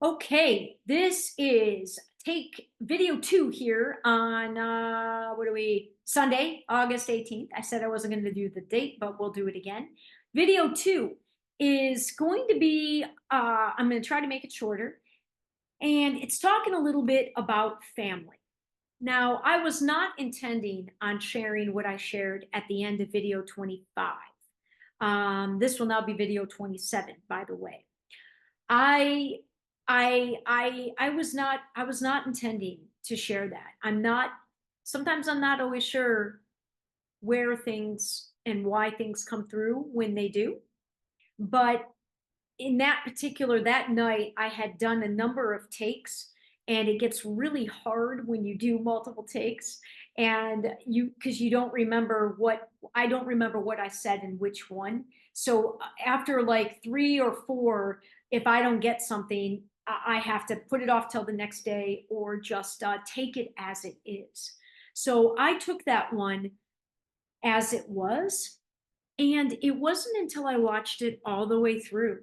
Okay, this is take video 2 here on what are we? Sunday, August 18th. I said I wasn't going to do the date, but we'll do it again. Video 2 is going to be I'm going to try to make it shorter, and it's talking a little bit about family. Now, I was not intending on sharing what I shared at the end of video 25. This will now be video 27, by the way. I I was not intending to share that. I'm not Sometimes I'm not always sure where things and why things come through when they do. But in that night, I had done a number of takes, and it gets really hard when you do multiple takes, and because you don't remember what I don't remember what I said in which one. So after like 3 or 4, if I don't get something, I have to put it off till the next day or just take it as it is. So I took that one as it was, and it wasn't until I watched it all the way through.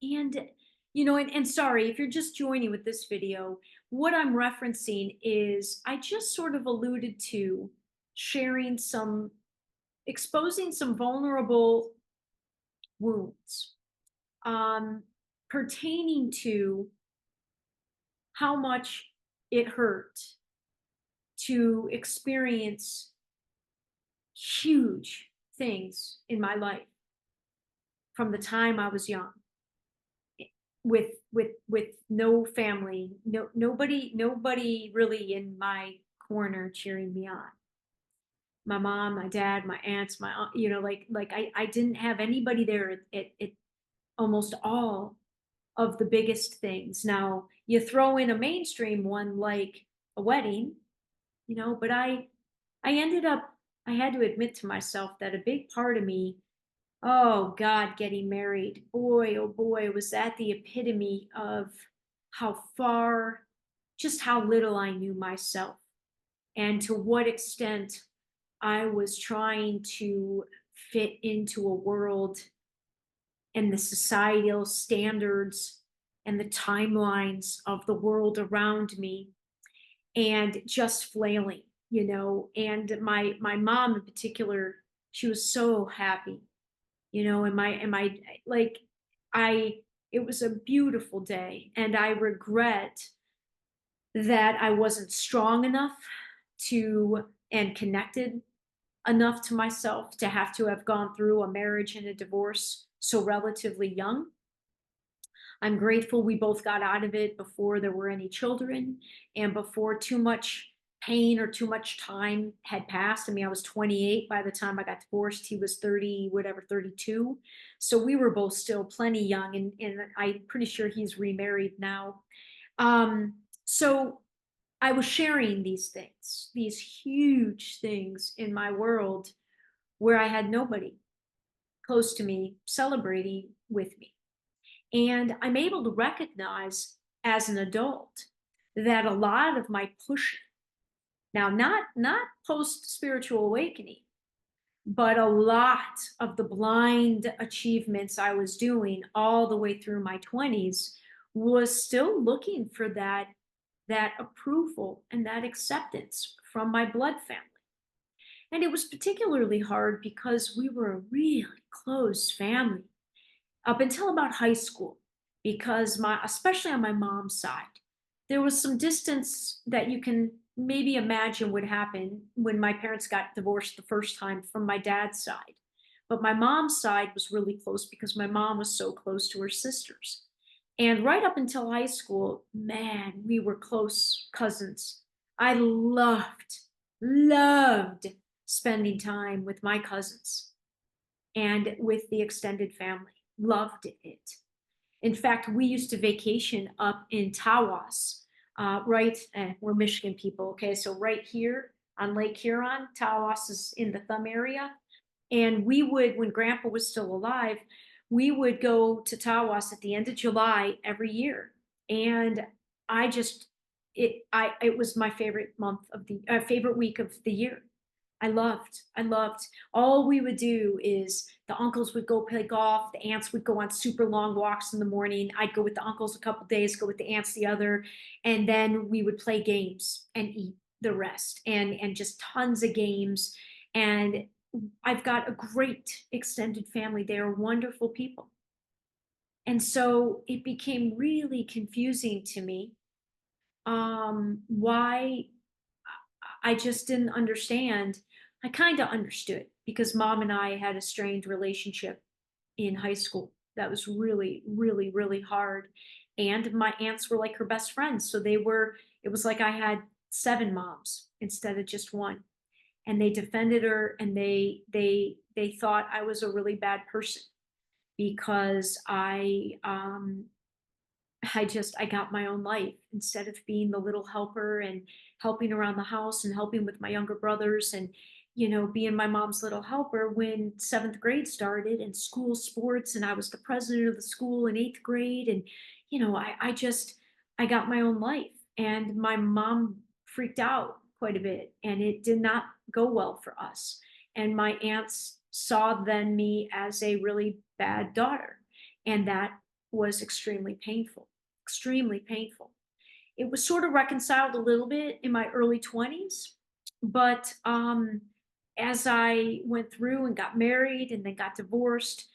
And, and sorry if you're just joining with this video, what I'm referencing is I just sort of alluded to sharing exposing some vulnerable wounds um, pertaining to how much it hurt to experience huge things in my life from the time I was young, with no family, nobody really in my corner cheering me on. My mom, my dad, my aunts, my aunt, I didn't have anybody there at almost all of the biggest things. Now you throw in a mainstream one like a wedding, but I ended up I had to admit to myself that a big part of me. Oh God, getting married. Boy, oh boy, was that the epitome of how far, just how little I knew myself, and to what extent I was trying to fit into a world and the societal standards and the timelines of the world around me, and just flailing, and my mom in particular, she was so happy, and my like I it was a beautiful day, and I regret that I wasn't strong enough to and connected enough to myself to have to have gone through a marriage and a divorce so relatively young. I'm grateful we both got out of it before there were any children and before too much pain or too much time had passed. I mean, I was 28 by the time I got divorced. He was 30, whatever, 32. So we were both still plenty young, and I'm pretty sure he's remarried now. So I was sharing these things, these huge things in my world where I had nobody close to me celebrating with me. And I'm able to recognize as an adult that a lot of my pushing, now not post spiritual awakening, but a lot of the blind achievements I was doing all the way through my 20s was still looking for that approval and that acceptance from my blood family. And it was particularly hard because we were a really close family up until about high school, because especially on my mom's side, there was some distance that you can maybe imagine would happen when my parents got divorced the first time from my dad's side. But my mom's side was really close because my mom was so close to her sisters. And right up until high school, man, we were close cousins. I loved spending time with my cousins and with the extended family. Loved it. In fact, we used to vacation up in Tawas, we're Michigan people, okay? So right here on Lake Huron, Tawas is in the Thumb area. And we would, when Grandpa was still alive, we would go to Tawas at the end of July every year. And I just, it was my favorite month of the favorite week of the year. I loved. All we would do is the uncles would go play golf, the aunts would go on super long walks in the morning. I'd go with the uncles a couple days, go with the aunts the other, and then we would play games and eat the rest, and just tons of games. And I've got a great extended family. They are wonderful people. And so it became really confusing to me, why I just didn't understand. I kind of understood because mom and I had a strained relationship in high school. That was really, really, really hard. And my aunts were like her best friends. So it was like I had seven moms instead of just one. And they defended her, and they thought I was a really bad person because I got my own life instead of being the little helper and helping around the house and helping with my younger brothers, and being my mom's little helper when seventh grade started and school sports, and I was the president of the school in eighth grade. And I got my own life, and my mom freaked out quite a bit, and it did not go well for us. And my aunts saw then me as a really bad daughter, and that was extremely painful. It was sort of reconciled a little bit in my early 20s, but as I went through and got married and then got divorced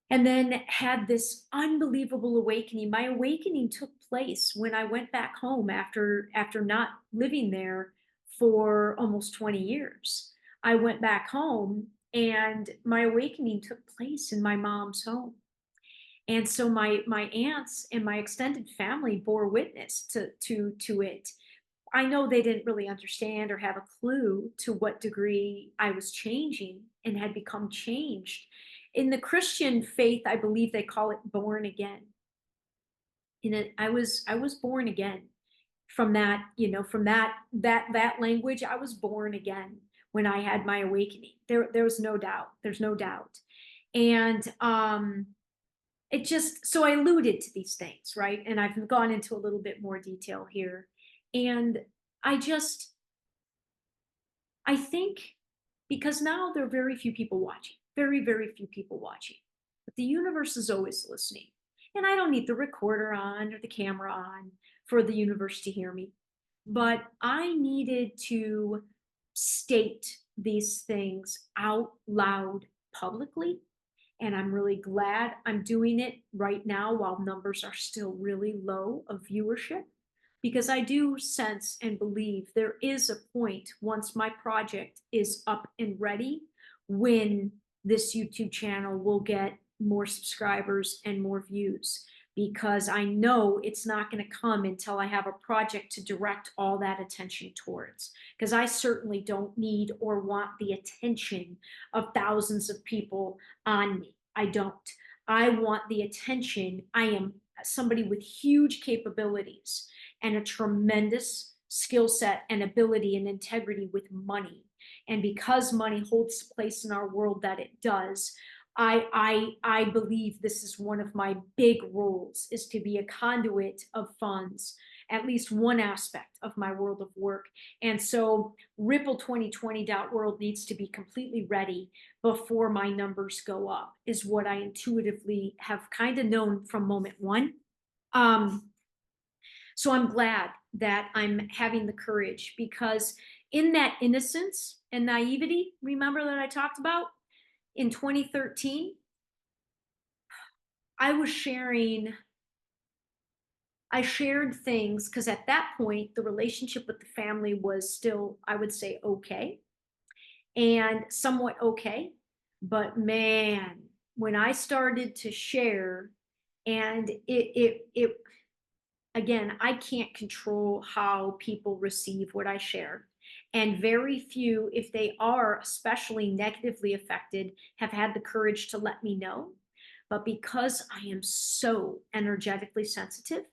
and then had this unbelievable awakening. My awakening took place when I went back home after not living there for almost 20 years. I went back home, and my awakening took place in my mom's home. And so my aunts and my extended family bore witness to it. I know they didn't really understand or have a clue to what degree I was changing and had become changed. In the Christian faith, I believe they call it born again. I was born again from that, from that language. I was born again when I had my awakening. There was no doubt. There's no doubt. And it just so I alluded to these things, right? And I've gone into a little bit more detail here. And I just I think because now there are very few people watching, very, very few people watching. But the universe is always listening. And I don't need the recorder on or the camera on for the universe to hear me. But I needed to state these things out loud publicly, and I'm really glad I'm doing it right now while numbers are still really low of viewership, because I do sense and believe there is a point once my project is up and ready when this YouTube channel will get more subscribers and more views, because I know it's not going to come until I have a project to direct all that attention towards. Because I certainly don't need or want the attention of thousands of people on me. I don't. I want the attention. I am somebody with huge capabilities and a tremendous skill set and ability and integrity with money. And because money holds the place in our world that it does, I believe this is one of my big roles, is to be a conduit of funds, at least one aspect of my world of work. And so Ripple 2020.world needs to be completely ready before my numbers go up, is what I intuitively have kind of known from moment one. So I'm glad that I'm having the courage, because in that innocence and naivety, remember that I talked about in 2013, I shared things because at that point, the relationship with the family was still, I would say, okay and somewhat okay. But man, when I started to share, and it again, I can't control how people receive what I share. And very few, if they are especially negatively affected, have had the courage to let me know. But because I am so energetically sensitive,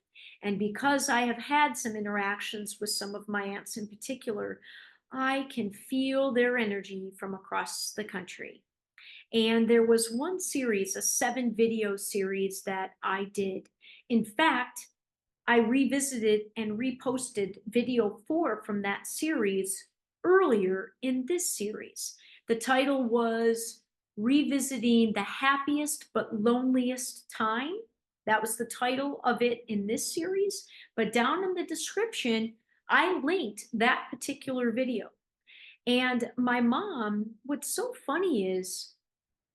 and because I have had some interactions with some of my aunts in particular, I can feel their energy from across the country. And there was one series, a 7 video series that I did. In fact, I revisited and reposted video 4 from that series earlier in this series. The title was Revisiting the Happiest but Loneliest Time. That was the title of it in this series. But down in the description, I linked that particular video. And my mom, what's so funny is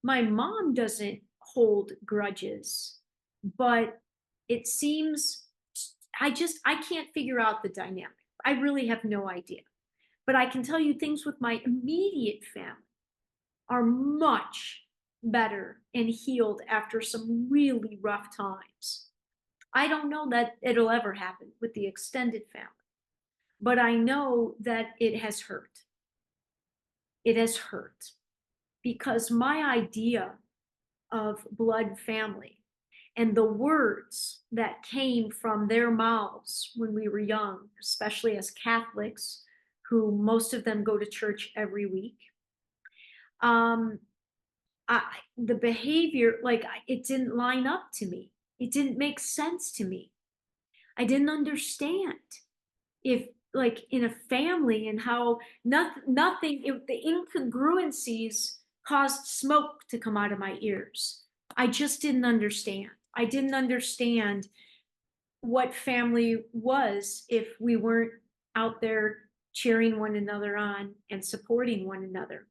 my mom doesn't hold grudges, but it seems I can't figure out the dynamic. I really have no idea. But I can tell you things with my immediate family are much better and healed after some really rough times. I don't know that it'll ever happen with the extended family, but I know that it has hurt. It has hurt because my idea of blood family and the words that came from their mouths when we were young, especially as Catholics, who most of them go to church every week. Um, the behavior, like it didn't line up to me. It didn't make sense to me. I didn't understand if, like, in a family and how nothing, if the incongruencies caused smoke to come out of my ears. I just didn't understand. I didn't understand what family was if we weren't out there cheering one another on and supporting one another.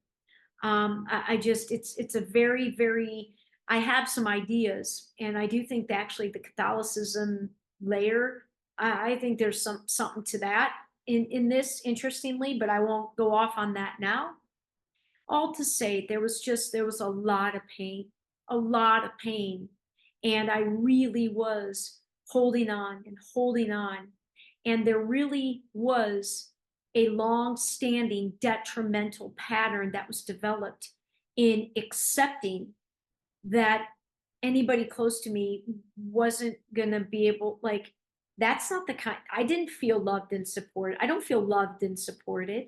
I just, it's a very, very, I have some ideas, and I do think that actually the Catholicism layer, I think there's something to that in this, interestingly, but I won't go off on that now. All to say, there was a lot of pain, and I really was holding on and holding on, and there really was a long-standing detrimental pattern that was developed in accepting that anybody close to me wasn't gonna be able, like, that's not the kind. I didn't feel loved and supported. I don't feel loved and supported.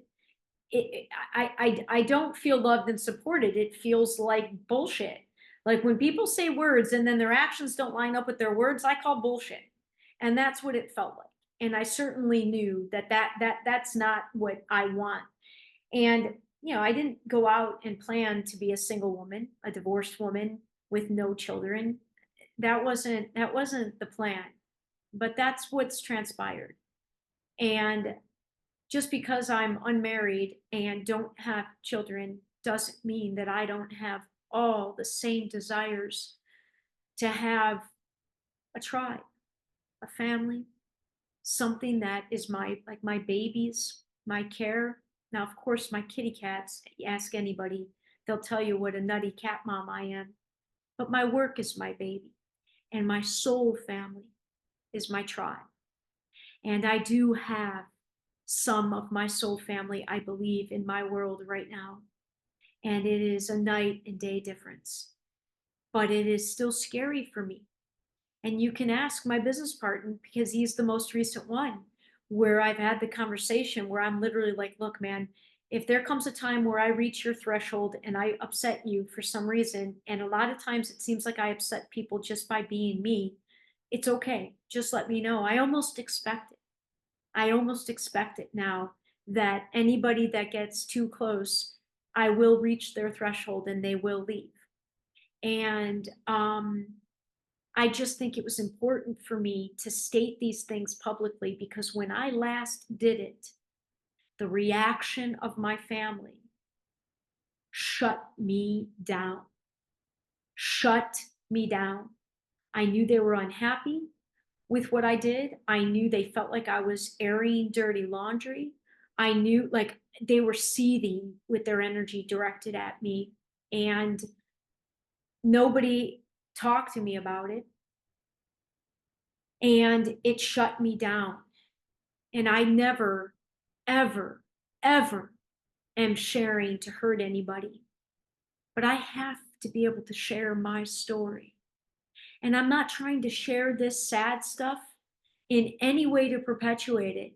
I don't feel loved and supported. It feels like bullshit. Like when people say words and then their actions don't line up with their words, I call bullshit. And that's what it felt like. And I certainly knew that's not what I want. And I didn't go out and plan to be a single woman, a divorced woman with no children. That wasn't the plan. But that's what's transpired. And just because I'm unmarried and don't have children doesn't mean that I don't have all the same desires to have a tribe, a family, something that is my babies, my care. Now, of course, my kitty cats, ask anybody, they'll tell you what a nutty cat mom I am. But my work is my baby, and my soul family is my tribe. And I do have some of my soul family, I believe, in my world right now. And it is a night and day difference. But it is still scary for me. And you can ask my business partner, because he's the most recent one, where I've had the conversation where I'm literally like, look, man, if there comes a time where I reach your threshold and I upset you for some reason, and a lot of times it seems like I upset people just by being me, it's okay. Just let me know. I almost expect it. I almost expect it now, that anybody that gets too close, I will reach their threshold and they will leave. And I just think it was important for me to state these things publicly, because when I last did it, the reaction of my family shut me down. Shut me down. I knew they were unhappy with what I did. I knew they felt like I was airing dirty laundry. I knew, like, they were seething with their energy directed at me, and nobody talked to me about it. And it shut me down. And I never, ever, ever am sharing to hurt anybody. But I have to be able to share my story. And I'm not trying to share this sad stuff in any way to perpetuate it.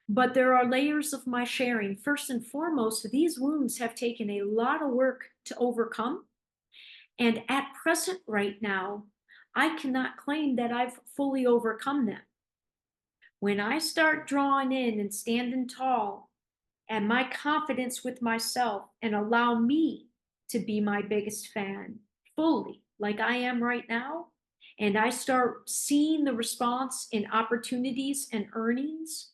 But there are layers of my sharing. First and foremost, these wounds have taken a lot of work to overcome. And at present, right now, I cannot claim that I've fully overcome them. When I start drawing in and standing tall and my confidence with myself and allow me to be my biggest fan fully, like I am right now, and I start seeing the response in opportunities and earnings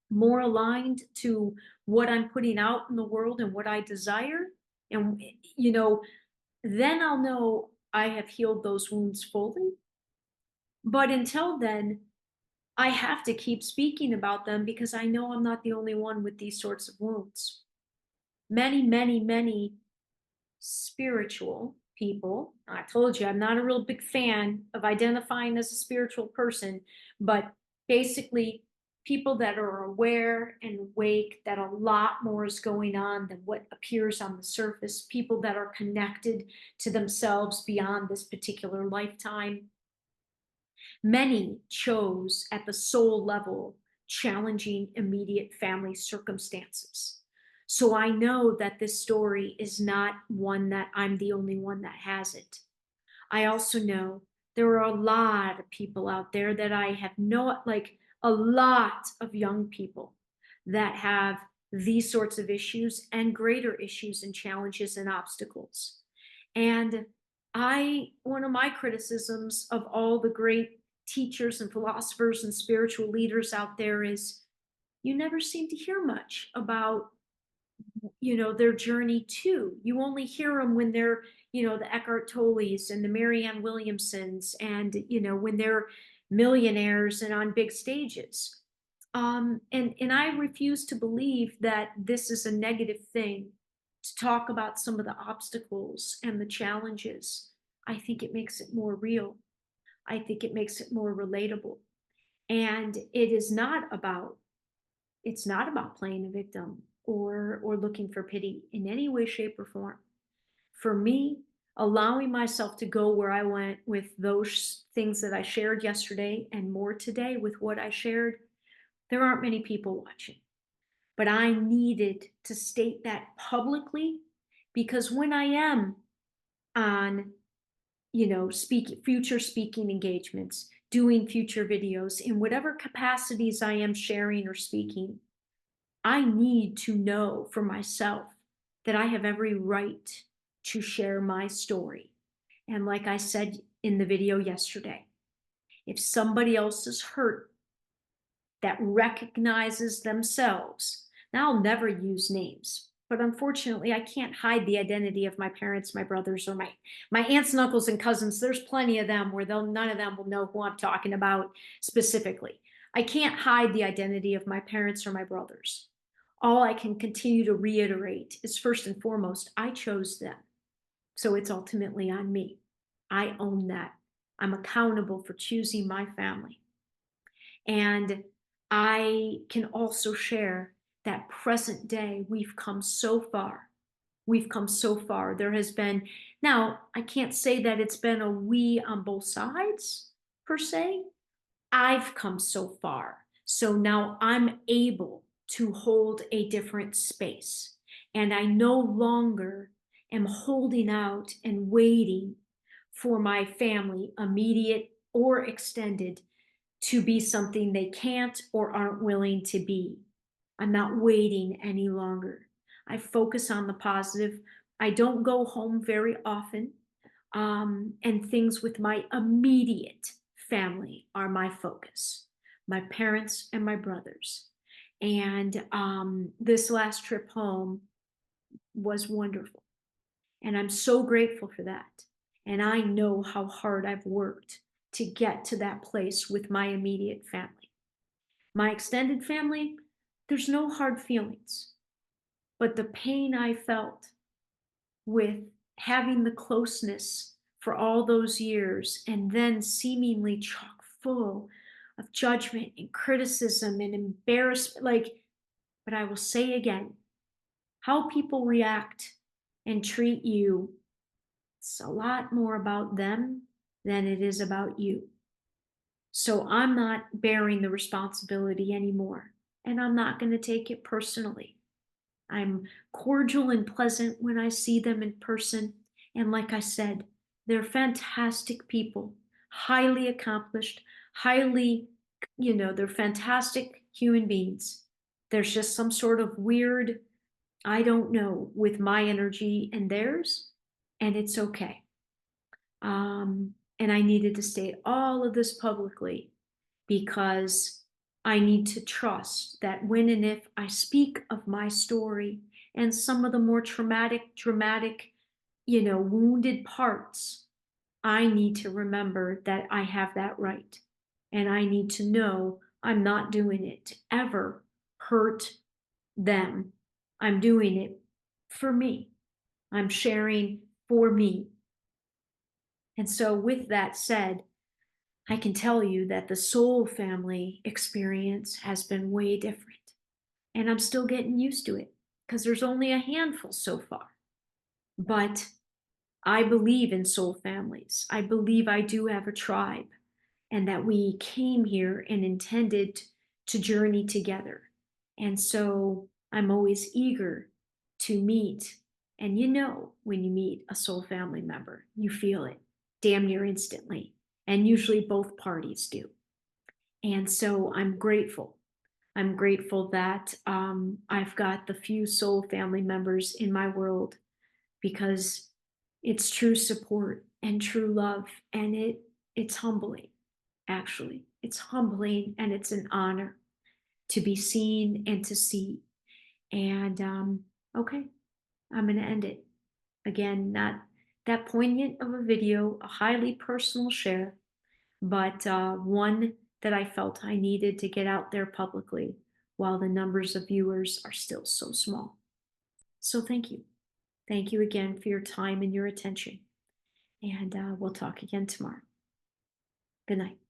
more aligned to what I'm putting out in the world and what I desire, and you know, then I'll know I have healed those wounds fully. But until then, I have to keep speaking about them because I know I'm not the only one with these sorts of wounds. Many, many, many spiritual people. I told you I'm not a real big fan of identifying as a spiritual person, but basically people that are aware and awake that a lot more is going on than what appears on the surface, people that are connected to themselves beyond this particular lifetime. Many chose at the soul level challenging immediate family circumstances. So I know that this story is not one that I'm the only one that has it. I also know there are a lot of people out there that I have no, like a lot of young people that have these sorts of issues and greater issues and challenges and obstacles. And one of my criticisms of all the great teachers and philosophers and spiritual leaders out there is you never seem to hear much about their journey too. You only hear them when they're the Eckhart Tolles and the Marianne Williamsons, and when they're millionaires and on big stages. And I refuse to believe that this is a negative thing to talk about some of the obstacles and the challenges. I think it makes it more real. I think it makes it more relatable. And it's not about playing a victim or looking for pity in any way, shape, or form. For me, allowing myself to go where I went with those things that I shared yesterday and more today with what I shared, there aren't many people watching. But I needed to state that publicly because when I am on, future speaking engagements, doing future videos in whatever capacities I am sharing or speaking, I need to know for myself that I have every right to share my story. And like I said in the video yesterday, if somebody else is hurt that recognizes themselves, now I'll never use names, but unfortunately I can't hide the identity of my parents, my brothers, or my aunts and uncles and cousins. There's plenty of them where none of them will know who I'm talking about specifically. I can't hide the identity of my parents or my brothers. All I can continue to reiterate is first and foremost, I chose them. So it's ultimately on me. I own that. I'm accountable for choosing my family. And I can also share that present day, we've come so far. We've come so far. There has been, now, I can't say that it's been a we on both sides per se. I've come so far. So now I'm able to hold a different space. And I no longer am holding out and waiting for my family, immediate or extended, to be something they can't or aren't willing to be. I'm not waiting any longer. I focus on the positive. I don't go home very often. And things with my immediate family are my focus, my parents and my brothers. And this last trip home was wonderful. And I'm so grateful for that. And I know how hard I've worked to get to that place with my immediate family. My extended family, there's no hard feelings. But the pain I felt with having the closeness for all those years and then seemingly chock full of judgment and criticism and embarrassment, but I will say again, how people react and treat you, it's a lot more about them than it is about you. So I'm not bearing the responsibility anymore, and I'm not going to take it personally. I'm cordial and pleasant when I see them in person. And like I said, they're fantastic people, highly accomplished, they're fantastic human beings There's just some sort of weird, I don't know, with my energy and theirs, and it's okay. And I needed to state all of this publicly because I need to trust that when and if I speak of my story and some of the more traumatic, dramatic, wounded parts, I need to remember that I have that right. And I need to know I'm not doing it to ever hurt them. I'm doing it for me. I'm sharing for me. And so, with that said, I can tell you that the soul family experience has been way different. And I'm still getting used to it because there's only a handful so far. But I believe in soul families. I believe I do have a tribe and that we came here and intended to journey together. And so I'm always eager to meet. And when you meet a soul family member, you feel it damn near instantly. And usually both parties do. And so I'm grateful. I'm grateful that I've got the few soul family members in my world because it's true support and true love. And it's humbling, actually. It's humbling and it's an honor to be seen and to see. And okay, I'm going to end it. Again, not that poignant of a video, a highly personal share, but one that I felt I needed to get out there publicly while the numbers of viewers are still so small. So thank you. Thank you again for your time and your attention. And we'll talk again tomorrow. Good night.